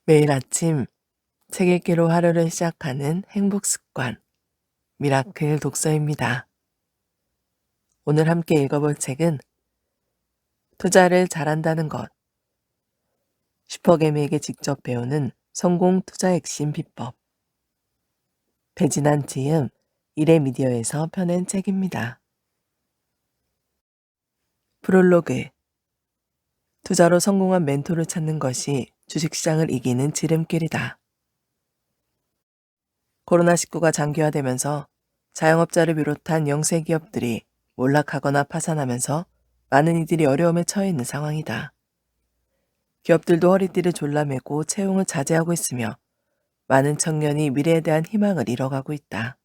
매일 아침 책 읽기로 하루를 시작하는 행복 습관, 미라클 독서입니다. 오늘 함께 읽어볼 책은 투자를 잘한다는 것, 슈퍼개미에게 직접 배우는 성공 투자 핵심 비법, 배진한 지음, 이레미디어에서 펴낸 책입니다. 프롤로그, 투자로 성공한 멘토를 찾는 것이 주식시장을 이기는 지름길이다. 코로나19가 장기화되면서 자영업자를 비롯한 영세 기업들이 몰락하거나 파산하면서 많은 이들이 어려움에 처해 있는 상황이다. 기업들도 허리띠를 졸라매고 채용을 자제하고 있으며 많은 청년이 미래에 대한 희망을 잃어가고 있다.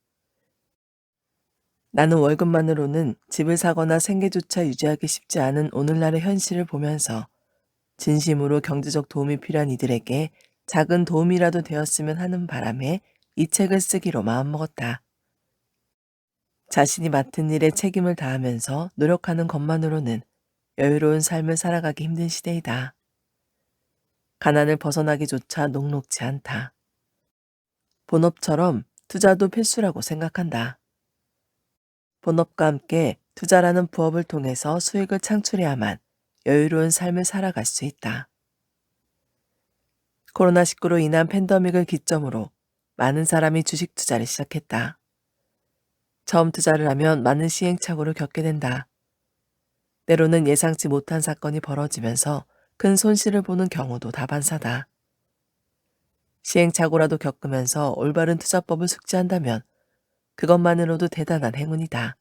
나는 월급만으로는 집을 사거나 생계조차 유지하기 쉽지 않은 오늘날의 현실을 보면서 진심으로 경제적 도움이 필요한 이들에게 작은 도움이라도 되었으면 하는 바람에 이 책을 쓰기로 마음먹었다. 자신이 맡은 일에 책임을 다하면서 노력하는 것만으로는 여유로운 삶을 살아가기 힘든 시대이다. 가난을 벗어나기조차 녹록지 않다. 본업처럼 투자도 필수라고 생각한다. 본업과 함께 투자라는 부업을 통해서 수익을 창출해야만 여유로운 삶을 살아갈 수 있다. 코로나19로 인한 팬데믹을 기점으로 많은 사람이 주식 투자를 시작했다. 처음 투자를 하면 많은 시행착오를 겪게 된다. 때로는 예상치 못한 사건이 벌어지면서 큰 손실을 보는 경우도 다반사다. 시행착오라도 겪으면서 올바른 투자법을 숙지한다면 그것만으로도 대단한 행운이다.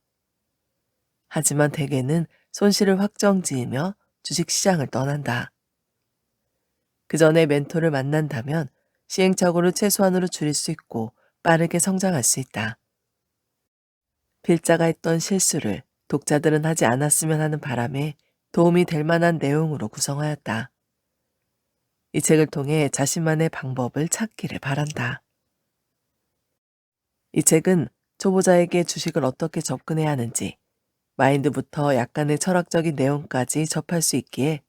하지만 대개는 손실을 확정지으며 주식시장을 떠난다. 그 전에 멘토를 만난다면 시행착오를 최소한으로 줄일 수 있고 빠르게 성장할 수 있다. 필자가 했던 실수를 독자들은 하지 않았으면 하는 바람에 도움이 될 만한 내용으로 구성하였다. 이 책을 통해 자신만의 방법을 찾기를 바란다. 이 책은 초보자에게 주식을 어떻게 접근해야 하는지, 마인드부터 약간의 철학적인 내용까지 접할 수 있기에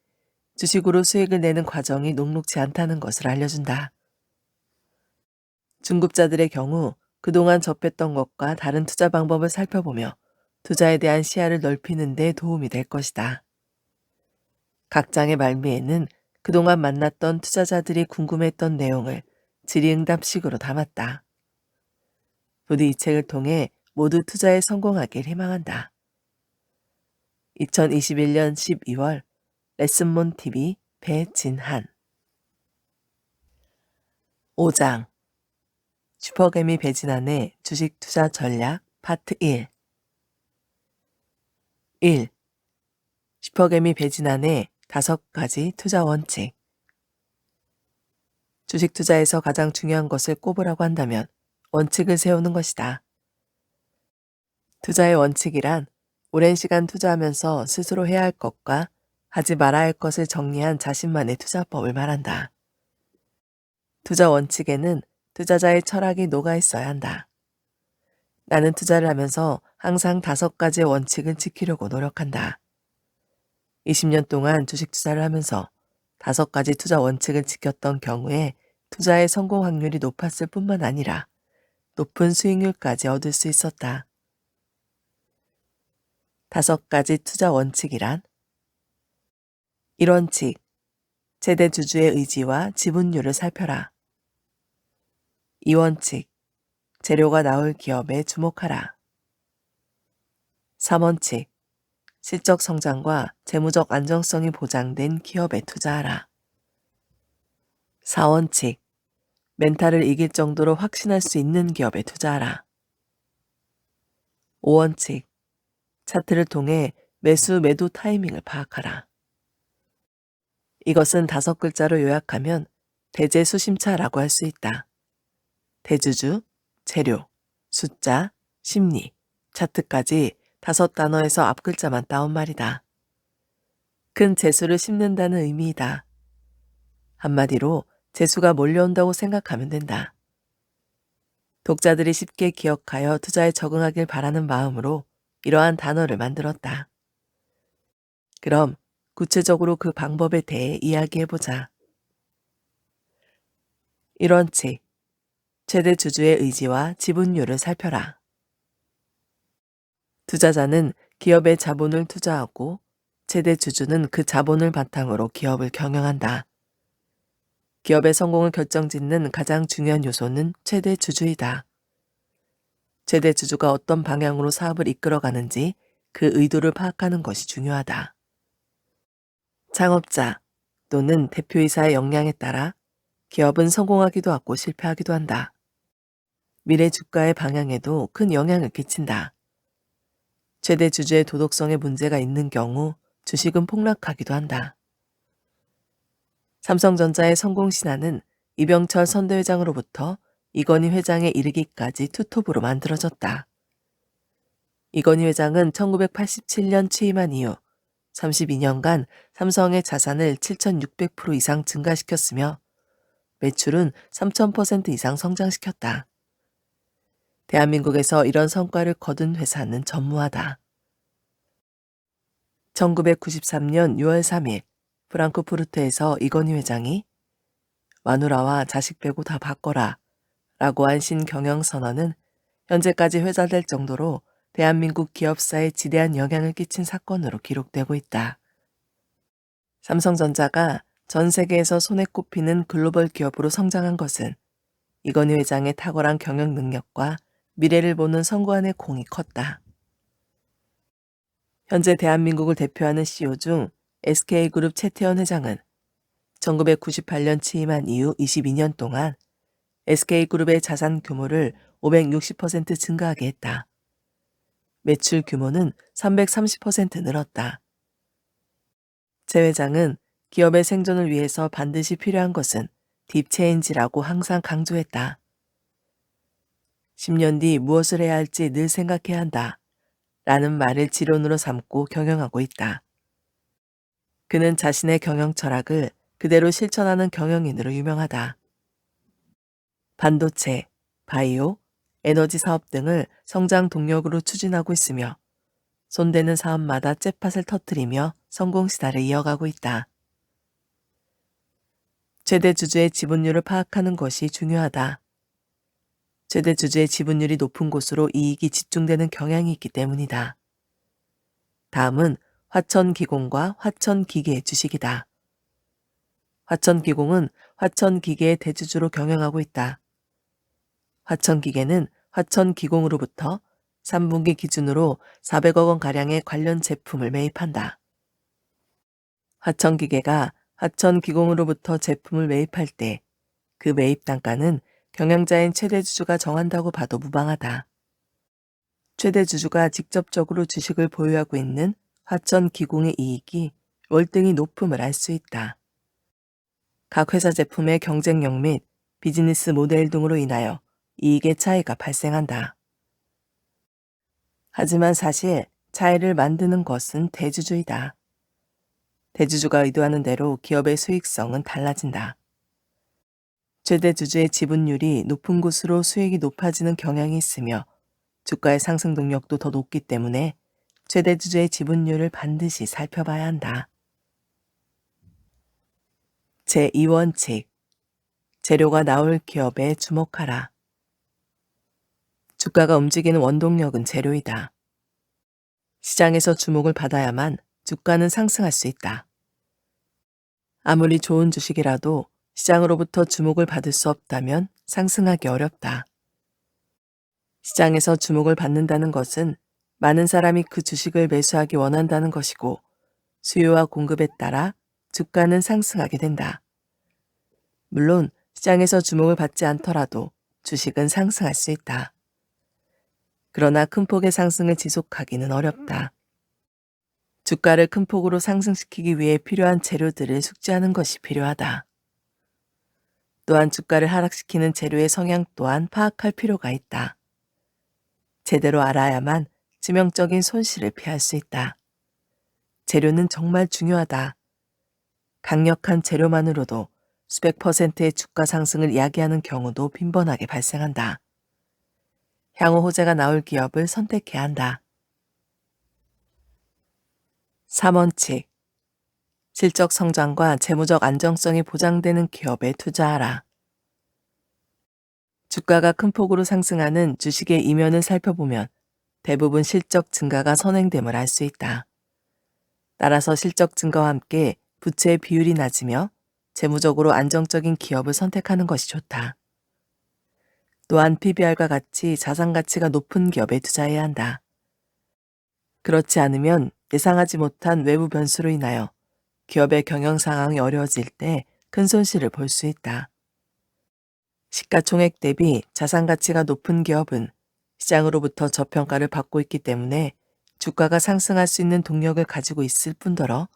주식으로 수익을 내는 과정이 녹록지 않다는 것을 알려준다. 중급자들의 경우 그동안 접했던 것과 다른 투자 방법을 살펴보며 투자에 대한 시야를 넓히는 데 도움이 될 것이다. 각 장의 말미에는 그동안 만났던 투자자들이 궁금했던 내용을 질의응답식으로 담았다. 부디 이 책을 통해 모두 투자에 성공하길 희망한다. 2021년 12월 레슨몬TV 배진한 5장 슈퍼개미 배진한의 주식 투자 전략 파트 1 1. 슈퍼개미 배진한의 5가지 투자 원칙. 주식 투자에서 가장 중요한 것을 꼽으라고 한다면 원칙을 세우는 것이다. 투자의 원칙이란 오랜 시간 투자하면서 스스로 해야 할 것과 하지 말아야 할 것을 정리한 자신만의 투자법을 말한다. 투자 원칙에는 투자자의 철학이 녹아 있어야 한다. 나는 투자를 하면서 항상 5가지의 원칙을 지키려고 노력한다. 20년 동안 주식 투자를 하면서 5가지 투자 원칙을 지켰던 경우에 투자의 성공 확률이 높았을 뿐만 아니라 높은 수익률까지 얻을 수 있었다. 5가지 투자 원칙이란 1원칙, 최대 주주의 의지와 지분율을 살펴라. 2원칙, 재료가 나올 기업에 주목하라. 3원칙, 실적 성장과 재무적 안정성이 보장된 기업에 투자하라. 4원칙, 멘탈을 이길 정도로 확신할 수 있는 기업에 투자하라. 5원칙, 차트를 통해 매수 매도 타이밍을 파악하라. 이것은 5글자로 요약하면 대재수심차라고 할 수 있다. 대주주, 재료, 숫자, 심리, 차트까지 5단어에서 앞글자만 따온 말이다. 큰 재수를 심는다는 의미이다. 한마디로 재수가 몰려온다고 생각하면 된다. 독자들이 쉽게 기억하여 투자에 적응하길 바라는 마음으로 이러한 단어를 만들었다. 그럼 구체적으로 그 방법에 대해 이야기해보자. 1원칙. 최대 주주의 의지와 지분율을 살펴라. 투자자는 기업의 자본을 투자하고 최대 주주는 그 자본을 바탕으로 기업을 경영한다. 기업의 성공을 결정짓는 가장 중요한 요소는 최대 주주이다. 최대 주주가 어떤 방향으로 사업을 이끌어가는지 그 의도를 파악하는 것이 중요하다. 창업자 또는 대표이사의 역량에 따라 기업은 성공하기도 하고 실패하기도 한다. 미래 주가의 방향에도 큰 영향을 끼친다. 최대 주주의 도덕성에 문제가 있는 경우 주식은 폭락하기도 한다. 삼성전자의 성공 신화는 이병철 선대회장으로부터 이건희 회장에 이르기까지 투톱으로 만들어졌다. 이건희 회장은 1987년 취임한 이후 32년간 삼성의 자산을 7,600% 이상 증가시켰으며 매출은 3,000% 이상 성장시켰다. 대한민국에서 이런 성과를 거둔 회사는 전무하다. 1993년 6월 3일 프랑크푸르트에서 이건희 회장이 마누라와 자식 빼고 다 바꿔라 라고 한 신경영선언은 현재까지 회자될 정도로 대한민국 기업사에 지대한 영향을 끼친 사건으로 기록되고 있다. 삼성전자가 전 세계에서 손에 꼽히는 글로벌 기업으로 성장한 것은 이건희 회장의 탁월한 경영 능력과 미래를 보는 선구안의 공이 컸다. 현재 대한민국을 대표하는 CEO 중 SK그룹 최태원 회장은 1998년 취임한 이후 22년 동안 SK그룹의 자산 규모를 560% 증가하게 했다. 매출 규모는 330% 늘었다. 제 회장은 기업의 생존을 위해서 반드시 필요한 것은 딥체인지라고 항상 강조했다. 10년 뒤 무엇을 해야 할지 늘 생각해야 한다. 라는 말을 지론으로 삼고 경영하고 있다. 그는 자신의 경영 철학을 그대로 실천하는 경영인으로 유명하다. 반도체, 바이오, 에너지 사업 등을 성장 동력으로 추진하고 있으며 손대는 사업마다 zet팟을 터뜨리며 성공 시다를 이어가고 있다. 최대 주주의 지분율을 파악하는 것이 중요하다. 최대 주주의 지분율이 높은 곳으로 이익이 집중되는 경향이 있기 때문이다. 다음은 화천기공과 화천기계의 주식이다. 화천기공은 화천기계의 대주주로 경영하고 있다. 화천기계는 화천기공으로부터 3분기 기준으로 400억 원가량의 관련 제품을 매입한다. 화천기계가 화천기공으로부터 제품을 매입할 때 그 매입 단가는 경영자인 최대주주가 정한다고 봐도 무방하다. 최대주주가 직접적으로 주식을 보유하고 있는 화천기공의 이익이 월등히 높음을 알 수 있다. 각 회사 제품의 경쟁력 및 비즈니스 모델 등으로 인하여 이익의 차이가 발생한다. 하지만 사실 차이를 만드는 것은 대주주이다. 대주주가 의도하는 대로 기업의 수익성은 달라진다. 최대 주주의 지분율이 높은 곳으로 수익이 높아지는 경향이 있으며 주가의 상승 동력도 더 높기 때문에 최대 주주의 지분율을 반드시 살펴봐야 한다. 제2원칙. 재료가 나올 기업에 주목하라. 주가가 움직이는 원동력은 재료이다. 시장에서 주목을 받아야만 주가는 상승할 수 있다. 아무리 좋은 주식이라도 시장으로부터 주목을 받을 수 없다면 상승하기 어렵다. 시장에서 주목을 받는다는 것은 많은 사람이 그 주식을 매수하기 원한다는 것이고 수요와 공급에 따라 주가는 상승하게 된다. 물론 시장에서 주목을 받지 않더라도 주식은 상승할 수 있다. 그러나 큰 폭의 상승을 지속하기는 어렵다. 주가를 큰 폭으로 상승시키기 위해 필요한 재료들을 숙지하는 것이 필요하다. 또한 주가를 하락시키는 재료의 성향 또한 파악할 필요가 있다. 제대로 알아야만致命적인 손실을 피할 수 있다. 재료는 정말 중요하다. 강력한 재료만으로도 수백 %의 주가 상승을 야기하는 경우도 빈번하게 발생한다. 향후 호재가 나올 기업을 선택해야 한다. 3원칙. 실적 성장과 재무적 안정성이 보장되는 기업에 투자하라. 주가가 큰 폭으로 상승하는 주식의 이면을 살펴보면 대부분 실적 증가가 선행됨을 알 수 있다. 따라서 실적 증가와 함께 부채의 비율이 낮으며 재무적으로 안정적인 기업을 선택하는 것이 좋다. 또한 PBR과 같이 자산 가치가 높은 기업에 투자해야 한다. 그렇지 않으면 예상하지 못한 외부 변수로 인하여 기업의 경영 상황이 어려워질 때 큰 손실을 볼 수 있다. 시가총액 대비 자산 가치가 높은 기업은 시장으로부터 저평가를 받고 있기 때문에 주가가 상승할 수 있는 동력을 가지고 있을 뿐더러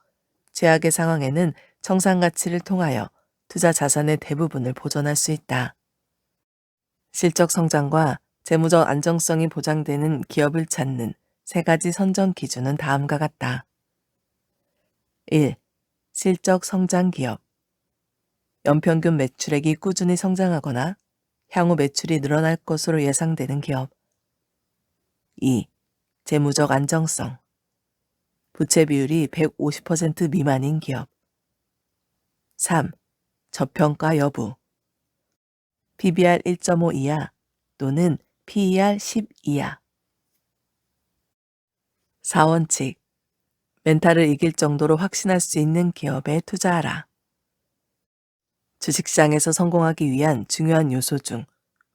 최악의 상황에는 청산 가치를 통하여 투자 자산의 대부분을 보존할 수 있다. 실적 성장과 재무적 안정성이 보장되는 기업을 찾는 세 가지 선정 기준은 다음과 같다. 1. 실적 성장 기업. 연평균 매출액이 꾸준히 성장하거나 향후 매출이 늘어날 것으로 예상되는 기업. 2. 재무적 안정성. 부채 비율이 150% 미만인 기업. 3. 저평가 여부. PBR 1.5 이하 또는 PER 10 이하. 4원칙. 멘탈을 이길 정도로 확신할 수 있는 기업에 투자하라. 주식시장에서 성공하기 위한 중요한 요소 중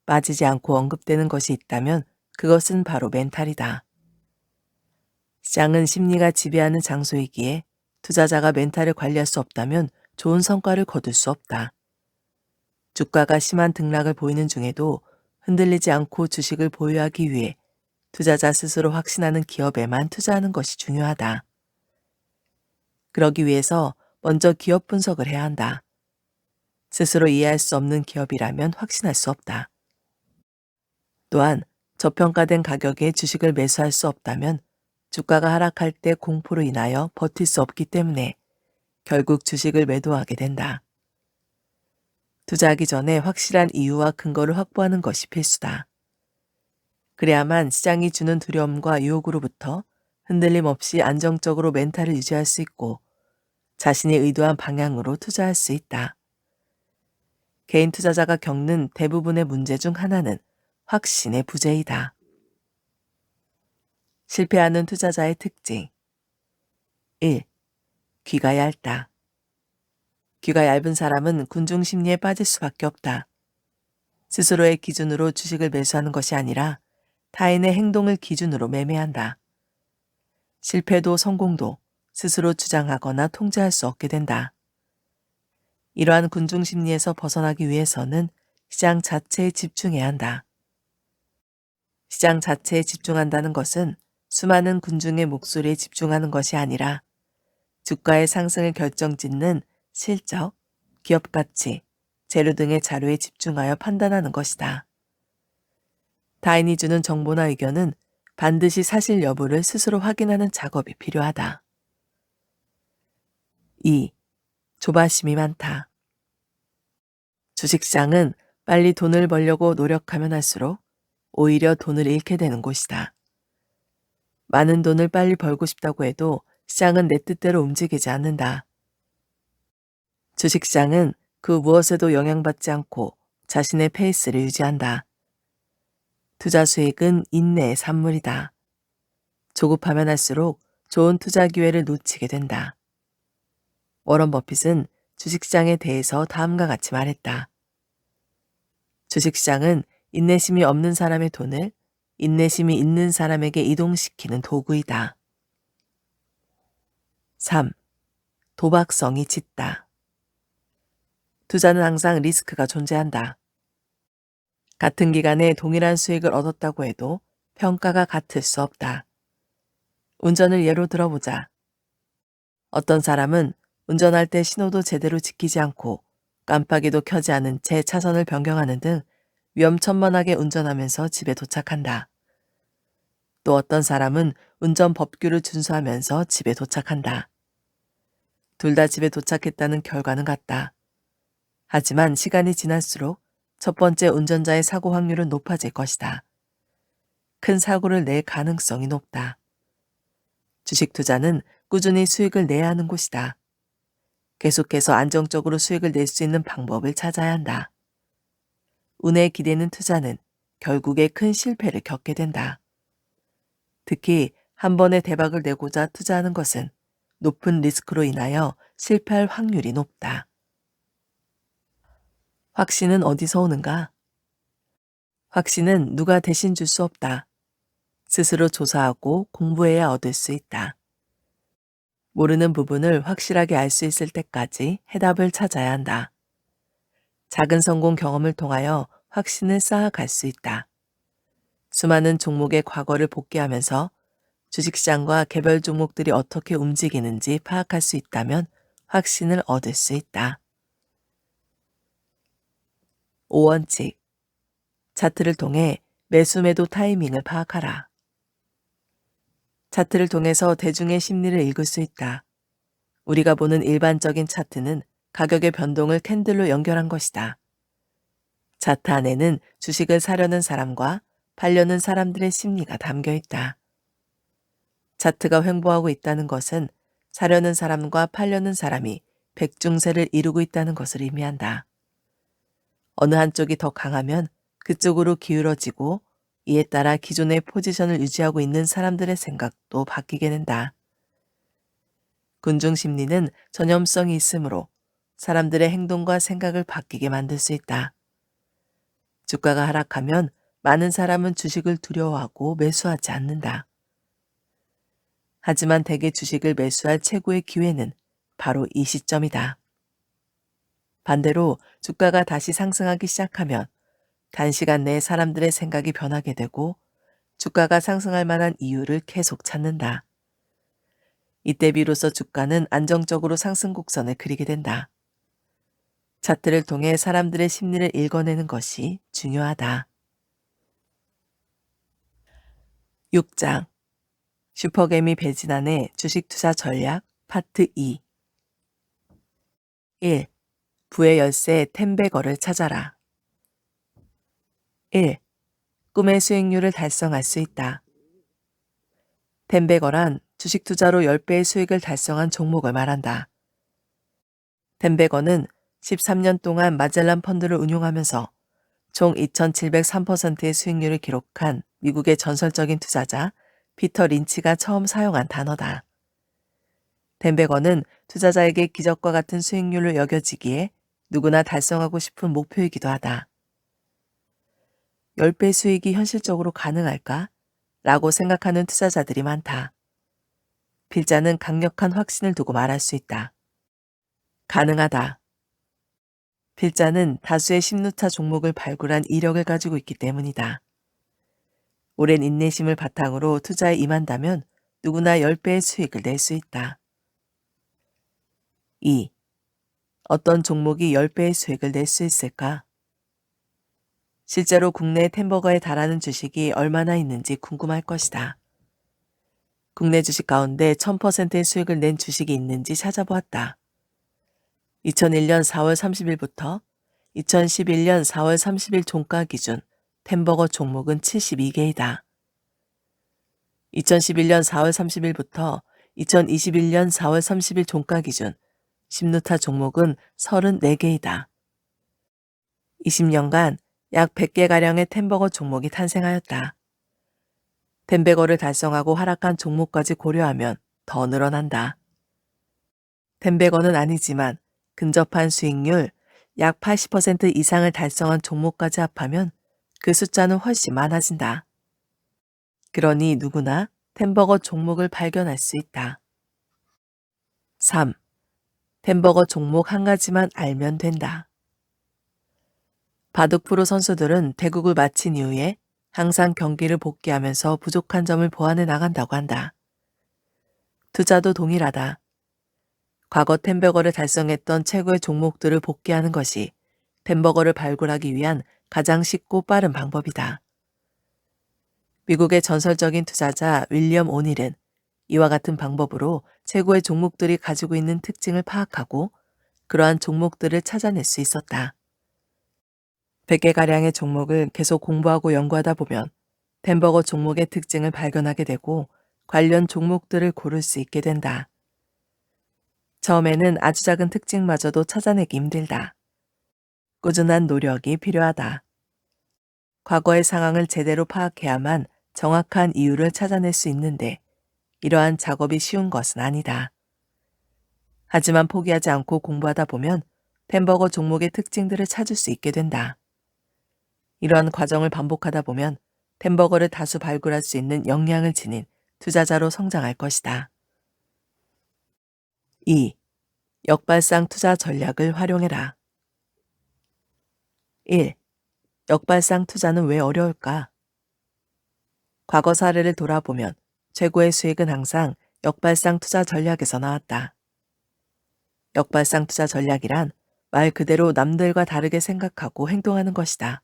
빠지지 않고 언급되는 것이 있다면 그것은 바로 멘탈이다. 시장은 심리가 지배하는 장소이기에 투자자가 멘탈을 관리할 수 없다면 좋은 성과를 거둘 수 없다. 주가가 심한 등락을 보이는 중에도 흔들리지 않고 주식을 보유하기 위해 투자자 스스로 확신하는 기업에만 투자하는 것이 중요하다. 그러기 위해서 먼저 기업 분석을 해야 한다. 스스로 이해할 수 없는 기업이라면 확신할 수 없다. 또한 저평가된 가격에 주식을 매수할 수 없다면 주가가 하락할 때 공포로 인하여 버틸 수 없기 때문에 결국 주식을 매도하게 된다. 투자하기 전에 확실한 이유와 근거를 확보하는 것이 필수다. 그래야만 시장이 주는 두려움과 유혹으로부터 흔들림 없이 안정적으로 멘탈을 유지할 수 있고 자신이 의도한 방향으로 투자할 수 있다. 개인 투자자가 겪는 대부분의 문제 중 하나는 확신의 부재이다. 실패하는 투자자의 특징. 1. 귀가 얇다. 귀가 얇은 사람은 군중 심리에 빠질 수밖에 없다. 스스로의 기준으로 주식을 매수하는 것이 아니라 타인의 행동을 기준으로 매매한다. 실패도 성공도 스스로 주장하거나 통제할 수 없게 된다. 이러한 군중 심리에서 벗어나기 위해서는 시장 자체에 집중해야 한다. 시장 자체에 집중한다는 것은 수많은 군중의 목소리에 집중하는 것이 아니라 주가의 상승을 결정짓는 실적, 기업 가치, 재료 등의 자료에 집중하여 판단하는 것이다. 타인이 주는 정보나 의견은 반드시 사실 여부를 스스로 확인하는 작업이 필요하다. 2. 조바심이 많다. 주식시장은 빨리 돈을 벌려고 노력하면 할수록 오히려 돈을 잃게 되는 곳이다. 많은 돈을 빨리 벌고 싶다고 해도 시장은 내 뜻대로 움직이지 않는다. 주식시장은 그 무엇에도 영향받지 않고 자신의 페이스를 유지한다. 투자 수익은 인내의 산물이다. 조급하면 할수록 좋은 투자 기회를 놓치게 된다. 워런 버핏은 주식시장에 대해서 다음과 같이 말했다. 주식시장은 인내심이 없는 사람의 돈을 인내심이 있는 사람에게 이동시키는 도구이다. 3. 도박성이 짙다. 투자는 항상 리스크가 존재한다. 같은 기간에 동일한 수익을 얻었다고 해도 평가가 같을 수 없다. 운전을 예로 들어보자. 어떤 사람은 운전할 때 신호도 제대로 지키지 않고 깜빡이도 켜지 않은 채 차선을 변경하는 등 위험천만하게 운전하면서 집에 도착한다. 또 어떤 사람은 운전 법규를 준수하면서 집에 도착한다. 둘 다 집에 도착했다는 결과는 같다. 하지만 시간이 지날수록 첫 번째 운전자의 사고 확률은 높아질 것이다. 큰 사고를 낼 가능성이 높다. 주식 투자는 꾸준히 수익을 내야 하는 곳이다. 계속해서 안정적으로 수익을 낼 수 있는 방법을 찾아야 한다. 운에 기대는 투자는 결국에 큰 실패를 겪게 된다. 특히 한 번에 대박을 내고자 투자하는 것은 높은 리스크로 인하여 실패할 확률이 높다. 확신은 어디서 오는가? 확신은 누가 대신 줄 수 없다. 스스로 조사하고 공부해야 얻을 수 있다. 모르는 부분을 확실하게 알 수 있을 때까지 해답을 찾아야 한다. 작은 성공 경험을 통하여 확신을 쌓아갈 수 있다. 수많은 종목의 과거를 복귀하면서 주식시장과 개별 종목들이 어떻게 움직이는지 파악할 수 있다면 확신을 얻을 수 있다. 5원칙. 차트를 통해 매수 매도 타이밍을 파악하라. 차트를 통해서 대중의 심리를 읽을 수 있다. 우리가 보는 일반적인 차트는 가격의 변동을 캔들로 연결한 것이다. 차트 안에는 주식을 사려는 사람과 팔려는 사람들의 심리가 담겨 있다. 차트가 횡보하고 있다는 것은 사려는 사람과 팔려는 사람이 백중세를 이루고 있다는 것을 의미한다. 어느 한쪽이 더 강하면 그쪽으로 기울어지고 이에 따라 기존의 포지션을 유지하고 있는 사람들의 생각도 바뀌게 된다. 군중 심리는 전염성이 있으므로 사람들의 행동과 생각을 바뀌게 만들 수 있다. 주가가 하락하면 많은 사람은 주식을 두려워하고 매수하지 않는다. 하지만 대개 주식을 매수할 최고의 기회는 바로 이 시점이다. 반대로 주가가 다시 상승하기 시작하면 단시간 내에 사람들의 생각이 변하게 되고 주가가 상승할 만한 이유를 계속 찾는다. 이때 비로소 주가는 안정적으로 상승 곡선을 그리게 된다. 차트를 통해 사람들의 심리를 읽어내는 것이 중요하다. 6장 슈퍼개미 배진환의 주식 투자 전략 파트 2 1. 부의 열쇠 텐베거를 찾아라. 1. 꿈의 수익률을 달성할 수 있다. 텐베거란 주식 투자로 10배의 수익을 달성한 종목을 말한다. 텐베거는 13년 동안 마젤란 펀드를 운용하면서 총 2703%의 수익률을 기록한 미국의 전설적인 투자자 피터 린치가 처음 사용한 단어다. 텐베거는 투자자에게 기적과 같은 수익률을 여겨지기에 누구나 달성하고 싶은 목표이기도 하다. 10배 수익이 현실적으로 가능할까? 라고 생각하는 투자자들이 많다. 필자는 강력한 확신을 두고 말할 수 있다. 가능하다. 필자는 다수의 심루타 종목을 발굴한 이력을 가지고 있기 때문이다. 오랜 인내심을 바탕으로 투자에 임한다면 누구나 10배의 수익을 낼 수 있다. 2. 어떤 종목이 10배의 수익을 낼 수 있을까? 실제로 국내 텐버거에 달하는 주식이 얼마나 있는지 궁금할 것이다. 국내 주식 가운데 1000%의 수익을 낸 주식이 있는지 찾아보았다. 2001년 4월 30일부터 2011년 4월 30일 종가 기준 텐버거 종목은 72개이다. 2011년 4월 30일부터 2021년 4월 30일 종가 기준 심루타 종목은 34개이다. 20년간 약 100개가량의 텐버거 종목이 탄생하였다. 텐베거를 달성하고 하락한 종목까지 고려하면 더 늘어난다. 텐베거는 아니지만 근접한 수익률 약 80% 이상을 달성한 종목까지 합하면 그 숫자는 훨씬 많아진다. 그러니 누구나 텐버거 종목을 발견할 수 있다. 3. 텐버거 종목 한 가지만 알면 된다. 바둑 프로 선수들은 대국을 마친 이후에 항상 경기를 복귀하면서 부족한 점을 보완해 나간다고 한다. 투자도 동일하다. 과거 텐버거를 달성했던 최고의 종목들을 복귀하는 것이 텐버거를 발굴하기 위한 가장 쉽고 빠른 방법이다. 미국의 전설적인 투자자 윌리엄 오닐은 이와 같은 방법으로 최고의 종목들이 가지고 있는 특징을 파악하고 그러한 종목들을 찾아낼 수 있었다. 100개가량의 종목을 계속 공부하고 연구하다 보면 텐버거 종목의 특징을 발견하게 되고 관련 종목들을 고를 수 있게 된다. 처음에는 아주 작은 특징마저도 찾아내기 힘들다. 꾸준한 노력이 필요하다. 과거의 상황을 제대로 파악해야만 정확한 이유를 찾아낼 수 있는데 이러한 작업이 쉬운 것은 아니다. 하지만 포기하지 않고 공부하다 보면 햄버거 종목의 특징들을 찾을 수 있게 된다. 이러한 과정을 반복하다 보면 햄버거를 다수 발굴할 수 있는 역량을 지닌 투자자로 성장할 것이다. 2. 역발상 투자 전략을 활용해라. 1. 역발상 투자는 왜 어려울까? 과거 사례를 돌아보면 최고의 수익은 항상 역발상 투자 전략에서 나왔다. 역발상 투자 전략이란 말 그대로 남들과 다르게 생각하고 행동하는 것이다.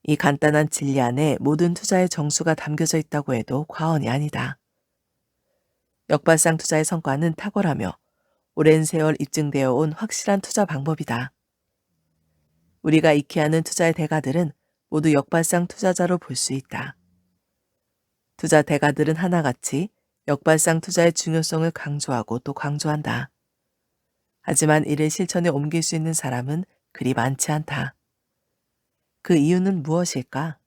이 간단한 진리 안에 모든 투자의 정수가 담겨져 있다고 해도 과언이 아니다. 역발상 투자의 성과는 탁월하며 오랜 세월 입증되어 온 확실한 투자 방법이다. 우리가 익히 아는 투자의 대가들은 모두 역발상 투자자로 볼 수 있다. 투자 대가들은 하나같이 역발상 투자의 중요성을 강조하고 또 강조한다. 하지만 이를 실천에 옮길 수 있는 사람은 그리 많지 않다. 그 이유는 무엇일까?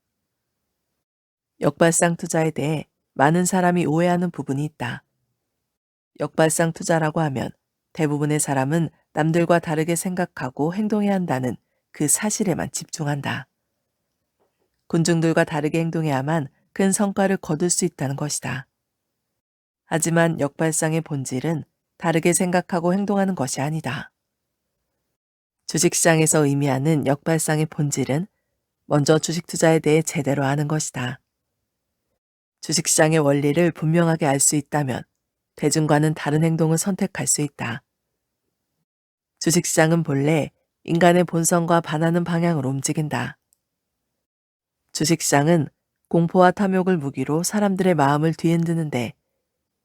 역발상 투자에 대해 많은 사람이 오해하는 부분이 있다. 역발상 투자라고 하면 대부분의 사람은 남들과 다르게 생각하고 행동해야 한다는 그 사실에만 집중한다. 군중들과 다르게 행동해야만 큰 성과를 거둘 수 있다는 것이다. 하지만 역발상의 본질은 다르게 생각하고 행동하는 것이 아니다. 주식시장에서 의미하는 역발상의 본질은 먼저 주식 투자에 대해 제대로 아는 것이다. 주식시장의 원리를 분명하게 알 수 있다면 대중과는 다른 행동을 선택할 수 있다. 주식시장은 본래 인간의 본성과 반하는 방향으로 움직인다. 주식시장은 공포와 탐욕을 무기로 사람들의 마음을 뒤흔드는데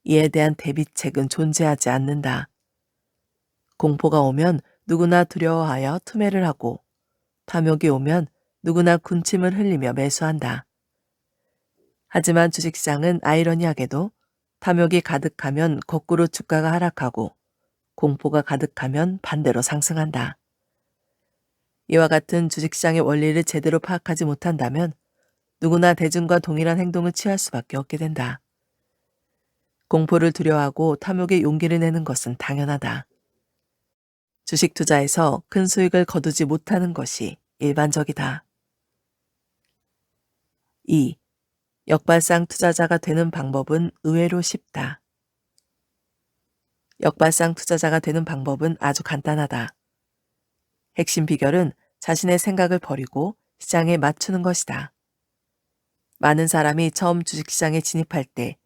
이에 대한 대비책은 존재하지 않는다. 공포가 오면 누구나 두려워하여 투매를 하고 탐욕이 오면 누구나 군침을 흘리며 매수한다. 하지만 주식시장은 아이러니하게도 탐욕이 가득하면 거꾸로 주가가 하락하고 공포가 가득하면 반대로 상승한다. 이와 같은 주식시장의 원리를 제대로 파악하지 못한다면 누구나 대중과 동일한 행동을 취할 수밖에 없게 된다. 공포를 두려워하고 탐욕에 용기를 내는 것은 당연하다. 주식 투자에서 큰 수익을 거두지 못하는 것이 일반적이다. 2. 역발상 투자자가 되는 방법은 의외로 쉽다. 역발상 투자자가 되는 방법은 아주 간단하다. 핵심 비결은 자신의 생각을 버리고 시장에 맞추는 것이다. 많은 사람이 처음 주식시장에 진입할 때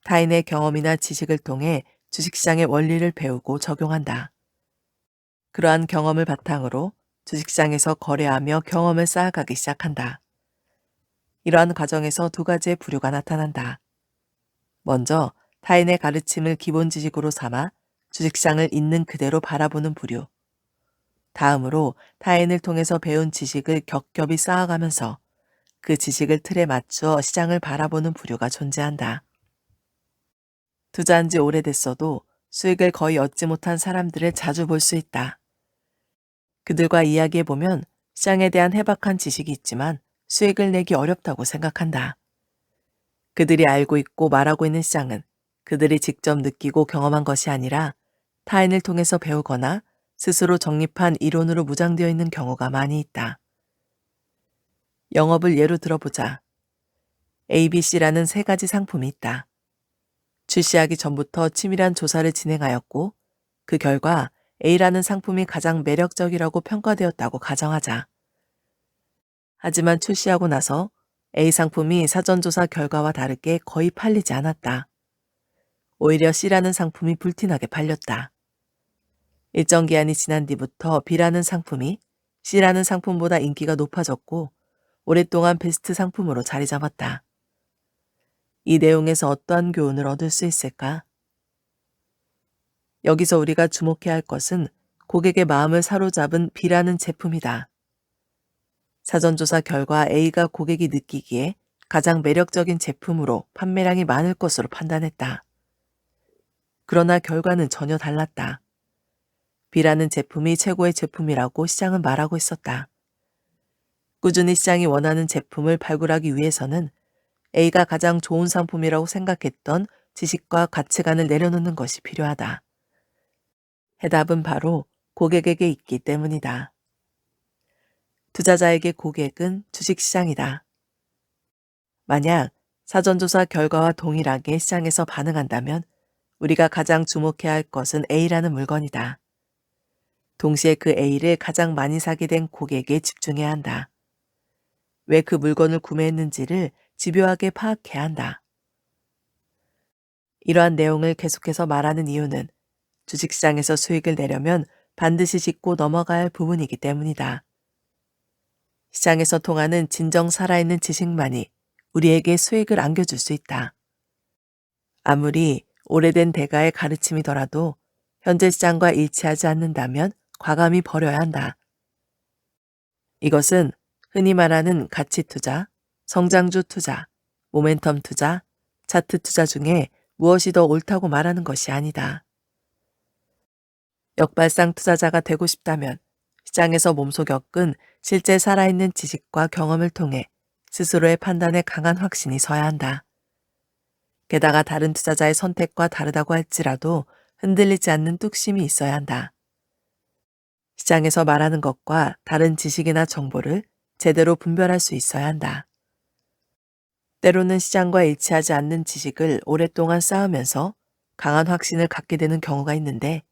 타인의 경험이나 지식을 통해 주식시장의 원리를 배우고 적용한다. 그러한 경험을 바탕으로 주식시장에서 거래하며 경험을 쌓아가기 시작한다. 이러한 과정에서 두 가지의 부류가 나타난다. 먼저 타인의 가르침을 기본 지식으로 삼아 주식시장을 있는 그대로 바라보는 부류. 다음으로 타인을 통해서 배운 지식을 겹겹이 쌓아가면서 그 지식을 틀에 맞추어 시장을 바라보는 부류가 존재한다. 투자한 지 오래됐어도 수익을 거의 얻지 못한 사람들을 자주 볼 수 있다. 그들과 이야기해보면 시장에 대한 해박한 지식이 있지만 수익을 내기 어렵다고 생각한다. 그들이 알고 있고 말하고 있는 시장은 그들이 직접 느끼고 경험한 것이 아니라 타인을 통해서 배우거나 스스로 정립한 이론으로 무장되어 있는 경우가 많이 있다. 영업을 예로 들어보자. ABC라는 세 가지 상품이 있다. 출시하기 전부터 치밀한 조사를 진행하였고 그 결과 A라는 상품이 가장 매력적이라고 평가되었다고 가정하자. 하지만 출시하고 나서 A 상품이 사전조사 결과와 다르게 거의 팔리지 않았다. 오히려 C라는 상품이 불티나게 팔렸다. 일정 기한이 지난 뒤부터 B라는 상품이 C라는 상품보다 인기가 높아졌고 오랫동안 베스트 상품으로 자리 잡았다. 이 내용에서 어떠한 교훈을 얻을 수 있을까? 여기서 우리가 주목해야 할 것은 고객의 마음을 사로잡은 B라는 제품이다. 사전조사 결과 A가 고객이 느끼기에 가장 매력적인 제품으로 판매량이 많을 것으로 판단했다. 그러나 결과는 전혀 달랐다. B라는 제품이 최고의 제품이라고 시장은 말하고 있었다. 꾸준히 시장이 원하는 제품을 발굴하기 위해서는 A가 가장 좋은 상품이라고 생각했던 지식과 가치관을 내려놓는 것이 필요하다. 해답은 바로 고객에게 있기 때문이다. 투자자에게 고객은 주식시장이다. 만약 사전조사 결과와 동일하게 시장에서 반응한다면 우리가 가장 주목해야 할 것은 A라는 물건이다. 동시에 그 A를 가장 많이 사게 된 고객에 집중해야 한다. 왜 그 물건을 구매했는지를 집요하게 파악해야 한다. 이러한 내용을 계속해서 말하는 이유는 주식시장에서 수익을 내려면 반드시 짚고 넘어가야 할 부분이기 때문이다. 시장에서 통하는 진정 살아있는 지식만이 우리에게 수익을 안겨줄 수 있다. 아무리 오래된 대가의 가르침이더라도 현재 시장과 일치하지 않는다면 과감히 버려야 한다. 이것은 흔히 말하는 가치 투자, 성장주 투자, 모멘텀 투자, 차트 투자 중에 무엇이 더 옳다고 말하는 것이 아니다. 역발상 투자자가 되고 싶다면 시장에서 몸소 겪은 실제 살아있는 지식과 경험을 통해 스스로의 판단에 강한 확신이 서야 한다. 게다가 다른 투자자의 선택과 다르다고 할지라도 흔들리지 않는 뚝심이 있어야 한다. 시장에서 말하는 것과 다른 지식이나 정보를 제대로 분별할 수 있어야 한다. 때로는 시장과 일치하지 않는 지식을 오랫동안 쌓으면서 강한 확신을 갖게 되는 경우가 있는데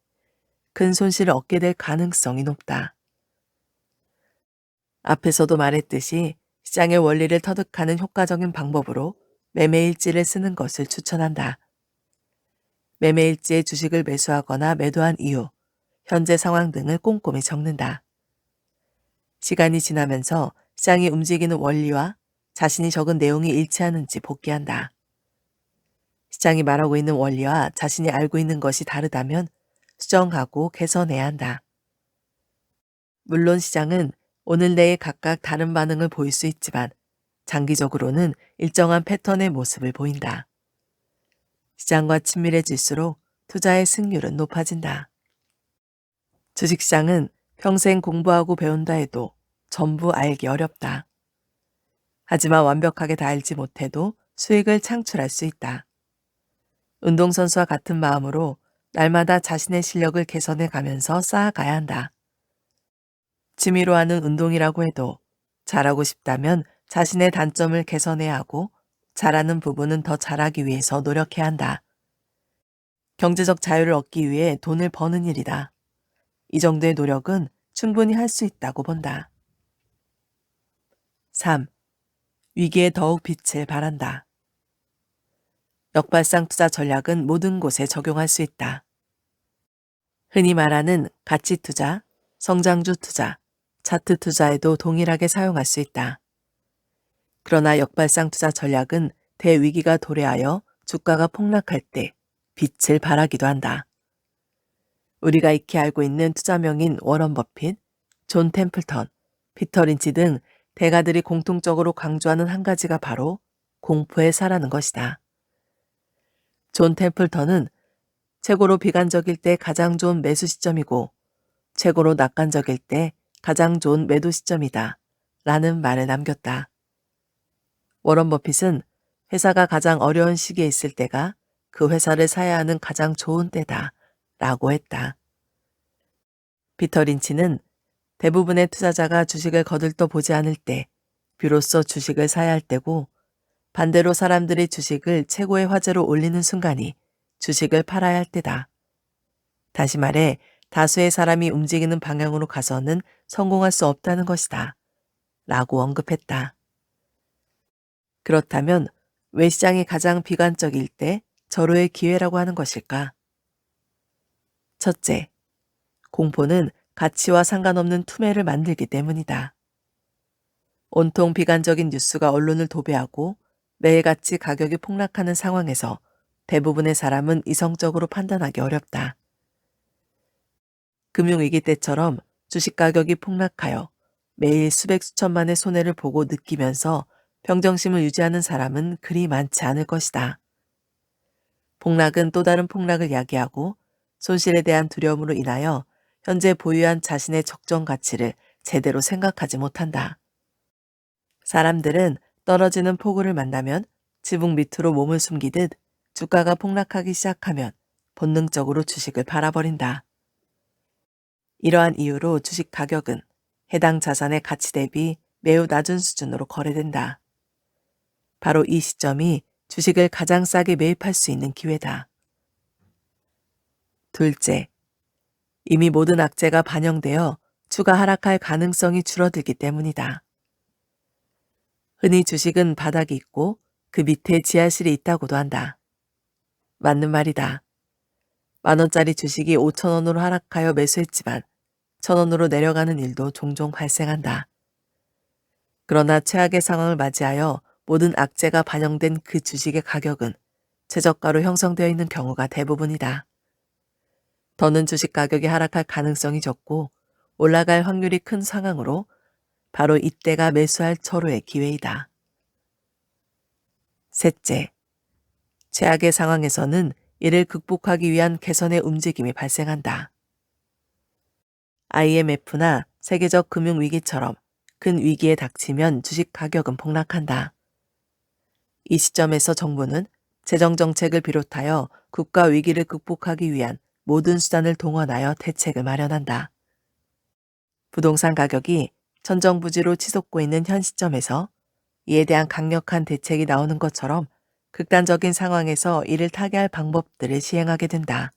큰 손실을 얻게 될 가능성이 높다. 앞에서도 말했듯이 시장의 원리를 터득하는 효과적인 방법으로 매매일지를 쓰는 것을 추천한다. 매매일지에 주식을 매수하거나 매도한 이유, 현재 상황 등을 꼼꼼히 적는다. 시간이 지나면서 시장이 움직이는 원리와 자신이 적은 내용이 일치하는지 복기한다. 시장이 말하고 있는 원리와 자신이 알고 있는 것이 다르다면 수정하고 개선해야 한다. 물론 시장은 오늘 내에 각각 다른 반응을 보일 수 있지만 장기적으로는 일정한 패턴의 모습을 보인다. 시장과 친밀해질수록 투자의 승률은 높아진다. 주식시장은 평생 공부하고 배운다 해도 전부 알기 어렵다. 하지만 완벽하게 다 알지 못해도 수익을 창출할 수 있다. 운동선수와 같은 마음으로 날마다 자신의 실력을 개선해 가면서 쌓아가야 한다. 취미로 하는 운동이라고 해도 잘하고 싶다면 자신의 단점을 개선해야 하고 잘하는 부분은 더 잘하기 위해서 노력해야 한다. 경제적 자유를 얻기 위해 돈을 버는 일이다. 이 정도의 노력은 충분히 할 수 있다고 본다. 3. 위기에 더욱 빛을 발한다. 역발상 투자 전략은 모든 곳에 적용할 수 있다. 흔히 말하는 가치 투자, 성장주 투자, 차트 투자에도 동일하게 사용할 수 있다. 그러나 역발상 투자 전략은 대위기가 도래하여 주가가 폭락할 때 빛을 발하기도 한다. 우리가 익히 알고 있는 투자명인 워런 버핏, 존 템플턴, 피터 린치 등 대가들이 공통적으로 강조하는 한 가지가 바로 공포에 사라는 것이다. 존 템플턴은 최고로 비관적일 때 가장 좋은 매수 시점이고 최고로 낙관적일 때 가장 좋은 매도 시점이다 라는 말을 남겼다. 워런 버핏은 회사가 가장 어려운 시기에 있을 때가 그 회사를 사야 하는 가장 좋은 때다 라고 했다. 피터 린치는 대부분의 투자자가 주식을 거들떠 보지 않을 때 비로소 주식을 사야 할 때고 반대로 사람들이 주식을 최고의 화제로 올리는 순간이 주식을 팔아야 할 때다. 다시 말해 다수의 사람이 움직이는 방향으로 가서는 성공할 수 없다는 것이다. 라고 언급했다. 그렇다면 왜 시장이 가장 비관적일 때 절호의 기회라고 하는 것일까? 첫째, 공포는 가치와 상관없는 투매를 만들기 때문이다. 온통 비관적인 뉴스가 언론을 도배하고 매일같이 가격이 폭락하는 상황에서 대부분의 사람은 이성적으로 판단하기 어렵다. 금융위기 때처럼 주식 가격이 폭락하여 매일 수백 수천만의 손해를 보고 느끼면서 평정심을 유지하는 사람은 그리 많지 않을 것이다. 폭락은 또 다른 폭락을 야기하고 손실에 대한 두려움으로 인하여 현재 보유한 자신의 적정 가치를 제대로 생각하지 못한다. 사람들은 떨어지는 폭우를 만나면 지붕 밑으로 몸을 숨기듯 주가가 폭락하기 시작하면 본능적으로 주식을 팔아버린다. 이러한 이유로 주식 가격은 해당 자산의 가치 대비 매우 낮은 수준으로 거래된다. 바로 이 시점이 주식을 가장 싸게 매입할 수 있는 기회다. 둘째, 이미 모든 악재가 반영되어 주가 하락할 가능성이 줄어들기 때문이다. 흔히 주식은 바닥이 있고 그 밑에 지하실이 있다고도 한다. 맞는 말이다. 10,000원짜리 주식이 5,000원으로 하락하여 매수했지만 1,000원으로 내려가는 일도 종종 발생한다. 그러나 최악의 상황을 맞이하여 모든 악재가 반영된 그 주식의 가격은 최저가로 형성되어 있는 경우가 대부분이다. 더는 주식 가격이 하락할 가능성이 적고 올라갈 확률이 큰 상황으로 바로 이때가 매수할 절호의 기회이다. 셋째, 최악의 상황에서는 이를 극복하기 위한 개선의 움직임이 발생한다. IMF나 세계적 금융위기처럼 큰 위기에 닥치면 주식 가격은 폭락한다. 이 시점에서 정부는 재정정책을 비롯하여 국가 위기를 극복하기 위한 모든 수단을 동원하여 대책을 마련한다. 부동산 가격이 천정부지로 치솟고 있는 현 시점에서 이에 대한 강력한 대책이 나오는 것처럼 극단적인 상황에서 이를 타개할 방법들을 시행하게 된다.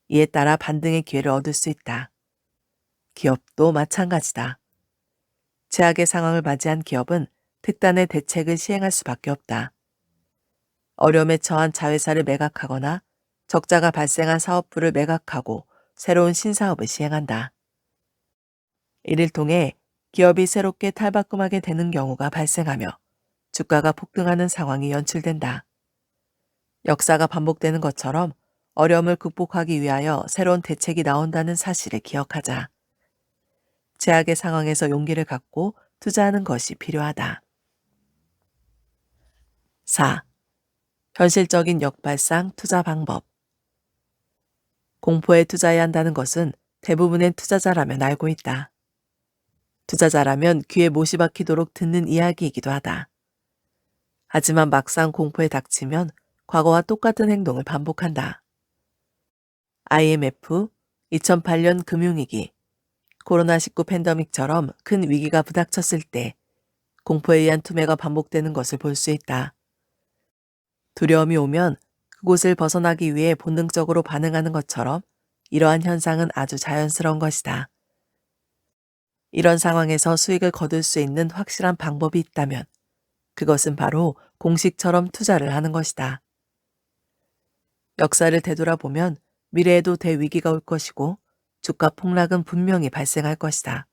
이에 따라 반등의 기회를 얻을 수 있다. 기업도 마찬가지다. 최악의 상황을 맞이한 기업은 특단의 대책을 시행할 수밖에 없다. 어려움에 처한 자회사를 매각하거나 적자가 발생한 사업부를 매각하고 새로운 신사업을 시행한다. 이를 통해 기업이 새롭게 탈바꿈하게 되는 경우가 발생하며 주가가 폭등하는 상황이 연출된다. 역사가 반복되는 것처럼 어려움을 극복하기 위하여 새로운 대책이 나온다는 사실을 기억하자. 최악의 상황에서 용기를 갖고 투자하는 것이 필요하다. 4. 현실적인 역발상 투자 방법. 공포에 투자해야 한다는 것은 대부분의 투자자라면 알고 있다. 투자자라면 귀에 못이 박히도록 듣는 이야기이기도 하다. 하지만 막상 공포에 닥치면 과거와 똑같은 행동을 반복한다. IMF, 2008년 금융위기, 코로나19 팬데믹처럼 큰 위기가 부닥쳤을 때 공포에 의한 투매가 반복되는 것을 볼 수 있다. 두려움이 오면 그곳을 벗어나기 위해 본능적으로 반응하는 것처럼 이러한 현상은 아주 자연스러운 것이다. 이런 상황에서 수익을 거둘 수 있는 확실한 방법이 있다면 그것은 바로 공식처럼 투자를 하는 것이다. 역사를 되돌아보면 미래에도 대위기가 올 것이고 주가 폭락은 분명히 발생할 것이다.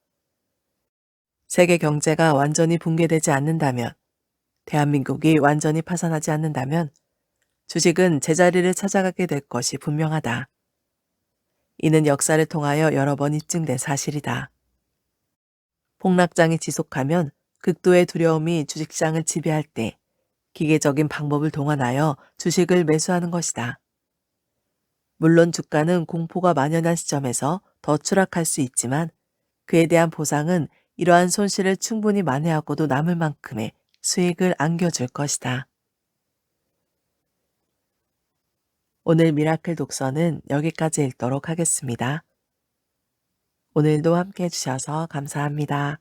세계 경제가 완전히 붕괴되지 않는다면, 대한민국이 완전히 파산하지 않는다면 주식은 제자리를 찾아가게 될 것이 분명하다. 이는 역사를 통하여 여러 번 입증된 사실이다. 폭락장이 지속하면 극도의 두려움이 주식시장을 지배할 때 기계적인 방법을 동원하여 주식을 매수하는 것이다. 물론 주가는 공포가 만연한 시점에서 더 추락할 수 있지만 그에 대한 보상은 이러한 손실을 충분히 만회하고도 남을 만큼의 수익을 안겨줄 것이다. 오늘 미라클 독서는 여기까지 읽도록 하겠습니다. 오늘도 함께 해주셔서 감사합니다.